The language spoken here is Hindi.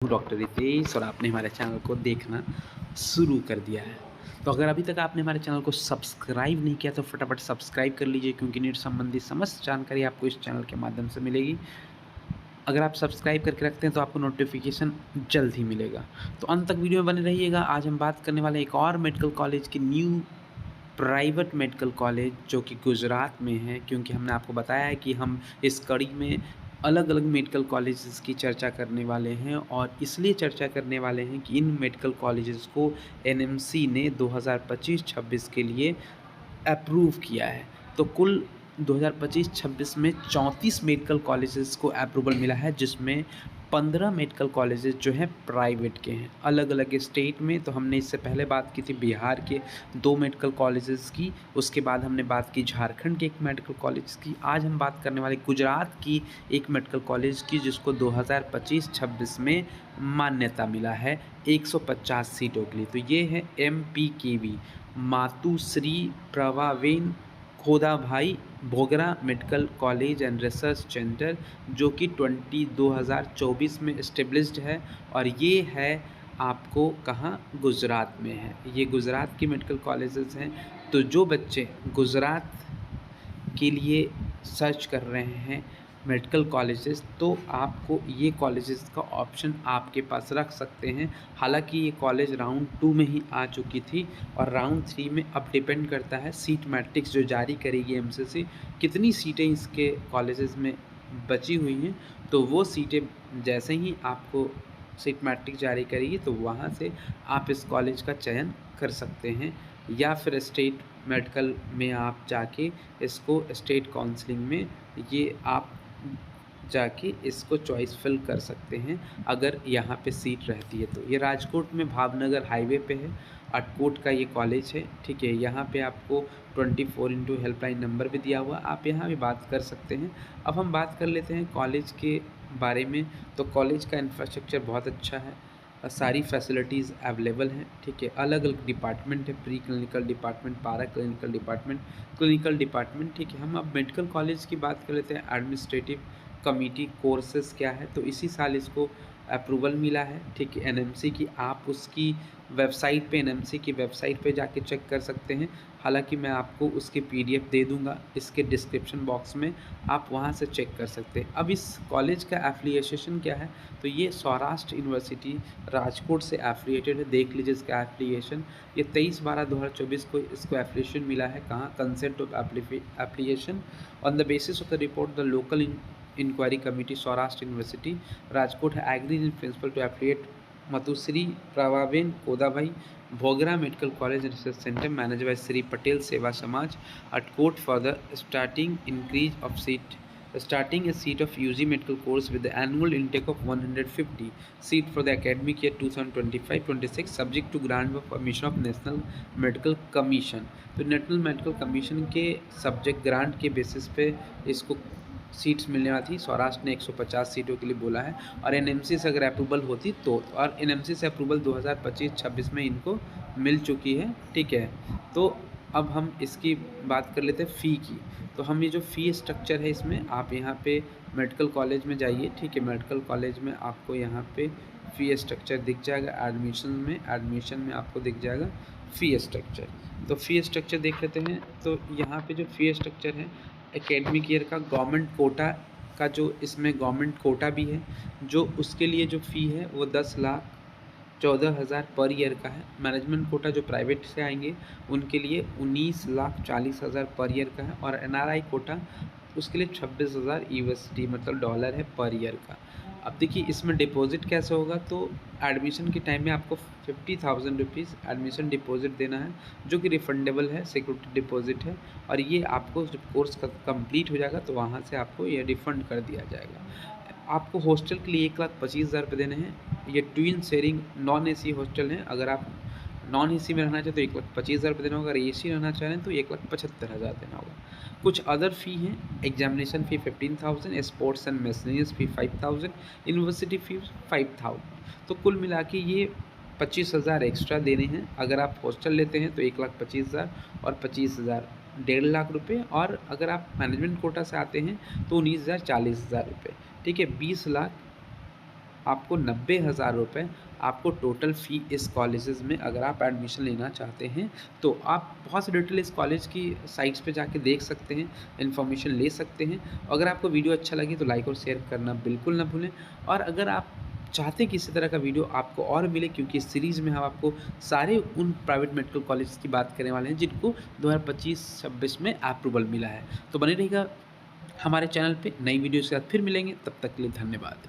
हूँ डॉक्टर रितेश और आपने हमारे चैनल को देखना शुरू कर दिया है। तो अगर अभी तक आपने हमारे चैनल को सब्सक्राइब नहीं किया तो फटाफट सब्सक्राइब कर लीजिए, क्योंकि नीट संबंधी समस्त जानकारी आपको इस चैनल के माध्यम से मिलेगी। अगर आप सब्सक्राइब करके रखते हैं तो आपको नोटिफिकेशन जल्द ही मिलेगा। तो अंत तक वीडियो में बने रहिएगा। आज हम बात करने वाले एक और मेडिकल कॉलेज की, न्यू प्राइवेट मेडिकल कॉलेज, जो कि गुजरात में है। क्योंकि हमने आपको बताया है कि हम इस कड़ी में अलग अलग मेडिकल कॉलेजेस की चर्चा करने वाले हैं, और इसलिए चर्चा करने वाले हैं कि इन मेडिकल कॉलेजेस को एनएमसी ने 2025-26 के लिए अप्रूव किया है। तो कुल 2025-26 में 34 मेडिकल कॉलेजेस को अप्रूवल मिला है, जिसमें 15 मेडिकल कॉलेजेस जो हैं प्राइवेट के हैं, अलग अलग स्टेट में। तो हमने इससे पहले बात की थी बिहार के 2 मेडिकल कॉलेजेस की, उसके बाद हमने बात की झारखंड के एक मेडिकल कॉलेज की। आज हम बात करने वाले गुजरात की एक मेडिकल कॉलेज की, जिसको 2025-26 में मान्यता मिला है 150 सीटों के लिए। तो ये है MPKV, Matushri Prabhaben Khodabhai Bhogra medical college and research centre, जो कि 2024 में इस्टेब्लिश्ड है। और ये है आपको कहाँ, गुजरात में है। ये गुजरात की मेडिकल कॉलेजेस हैं। तो जो बच्चे गुजरात के लिए सर्च कर रहे हैं मेडिकल कॉलेजेस, तो आपको ये कॉलेजेस का ऑप्शन आपके पास रख सकते हैं। हालांकि ये कॉलेज राउंड 2 में ही आ चुकी थी, और राउंड 3 में अब डिपेंड करता है सीट मैट्रिक्स जो जारी करेगी एमसीसी, कितनी सीटें इसके कॉलेजेस में बची हुई हैं। तो वो सीटें जैसे ही आपको सीट मैट्रिक्स जारी करेगी, तो वहाँ से आप इस कॉलेज का चयन कर सकते हैं, या फिर स्टेट मेडिकल में आप जाके इसको स्टेट काउंसलिंग में ये आप जाके इसको चॉइस फिल कर सकते हैं, अगर यहाँ पे सीट रहती है तो। ये राजकोट में भावनगर हाईवे पे है, अटकोट का ये कॉलेज है, ठीक है। यहाँ पे आपको 24x हेल्पलाइन नंबर भी दिया हुआ, आप यहाँ भी बात कर सकते हैं। अब हम बात कर लेते हैं कॉलेज के बारे में। तो कॉलेज का इंफ्रास्ट्रक्चर बहुत अच्छा है, सारी फैसिलिटीज़ अवेलेबल हैं, ठीक है। अलग अलग डिपार्टमेंट है, प्री क्लिनिकल डिपार्टमेंट, पारा क्लिनिकल डिपार्टमेंट, क्लिनिकल डिपार्टमेंट, ठीक है। हम अब मेडिकल कॉलेज की बात कर लेते हैं। एडमिनिस्ट्रेटिव कमिटी कोर्सेज क्या है, तो इसी साल इसको अप्रूवल मिला है, ठीक है, एनएमसी की। आप उसकी वेबसाइट पे, एनएमसी की वेबसाइट पे जाके चेक कर सकते हैं। हालांकि मैं आपको उसकी पीडीएफ दे दूंगा इसके डिस्क्रिप्शन बॉक्स में, आप वहां से चेक कर सकते हैं। अब इस कॉलेज का एफिलिएशन क्या है, तो ये सौराष्ट्र यूनिवर्सिटी राजकोट से एफिलिएटेड है। देख लीजिए इसका एफिलिएशन, ये 23/12/2024 को इसको एफिलिएशन मिला है। कहाँ, consent of application on the basis of the report the local inquiry committee Saurashtra university Rajkot है agreed in principle to affiliate Matushri Prabhaben Khodabhai Bhogra medical college and research centre manage by Shri Patel Seva Samaj Atkot for the starting a seat of UG medical course with the annual intake of 150 seat for the academic year 2025-26 subject to grant of permission of National Medical Commission। तो नेशनल मेडिकल कमीशन के सब्जेक्ट ग्रांट के बेसिस पे इसको सीट्स मिलने वाली थी। सौराष्ट्र ने 150 सीटों के लिए बोला है, और एनएमसी से अगर अप्रूवल होती तो, और एनएमसी से अप्रूवल 2025-26 में इनको मिल चुकी है, ठीक है। तो अब हम इसकी बात कर लेते हैं फ़ी की। तो हम ये जो फ़ी स्ट्रक्चर है इसमें, आप यहाँ पे मेडिकल कॉलेज में जाइए, ठीक है। मेडिकल कॉलेज में आपको यहाँ पे फ़ी स्ट्रक्चर दिख जाएगा। एडमिशन में आपको दिख जाएगा फ़ी स्ट्रक्चर। तो फ़ी स्ट्रक्चर देख लेते हैं। तो यहाँ पे जो फ़ी स्ट्रक्चर है, एकेडमिक ईयर का गवर्नमेंट कोटा का, जो इसमें गवर्नमेंट कोटा भी है, जो उसके लिए जो फ़ी है वो 10,14,000 पर ईयर का है। मैनेजमेंट कोटा जो प्राइवेट से आएंगे उनके लिए 19,40,000 पर ईयर का है, और एनआरआई कोटा उसके लिए 26,000 यूएसडी मतलब डॉलर है पर ईयर का। अब देखिए इसमें डिपॉजिट कैसे होगा, तो एडमिशन के टाइम में आपको 50,000 रुपीज़ एडमिशन डिपॉजिट देना है, जो कि रिफंडेबल है, सिक्योरिटी डिपॉजिट है। और ये आपको जब कोर्स कंप्लीट हो जाएगा तो वहाँ से आपको ये रिफ़ंड कर दिया जाएगा। आपको हॉस्टल के लिए 1,25,000 रुपये देने हैं। ये twin sharing non AC hostel है। अगर आप नॉन एसी में रहना चाहें तो 1,25,000 रुपये देना होगा, अगर एसी रहना चाहें तो 1,75,000 देना होगा। कुछ अदर फ़ी हैं, examination fee 15,000, sports and miscellaneous fee 5,000, university fee 5,000। तो कुल मिला के ये 25,000 एक्स्ट्रा देने हैं। अगर आप हॉस्टल लेते हैं तो 1,25,000 और 25,000 1,50,000 रुपये, और अगर आप मैनेजमेंट कोटा से आते हैं तो 19,000 40,000 रुपये, ठीक है। 20 लाख आपको 90,000 रुपये आपको टोटल फ़ी इस कॉलेजेस में अगर आप एडमिशन लेना चाहते हैं, तो आप बहुत सी डिटेल इस कॉलेज की साइट्स पे जाके देख सकते हैं, इन्फॉर्मेशन ले सकते हैं। अगर आपको वीडियो अच्छा लगे तो लाइक और शेयर करना बिल्कुल ना भूलें और अगर आप चाहते हैं कि इसी तरह का वीडियो आपको और मिले क्योंकि इस सीरीज़ में हम आपको सारे उन प्राइवेट मेडिकल कॉलेज की बात करने वाले हैं जिनको 2025-26 में अप्रूवल मिला है। तो बने रहिएगा हमारे चैनल पे नई वीडियो के साथ फिर मिलेंगे, तब तक के लिए धन्यवाद।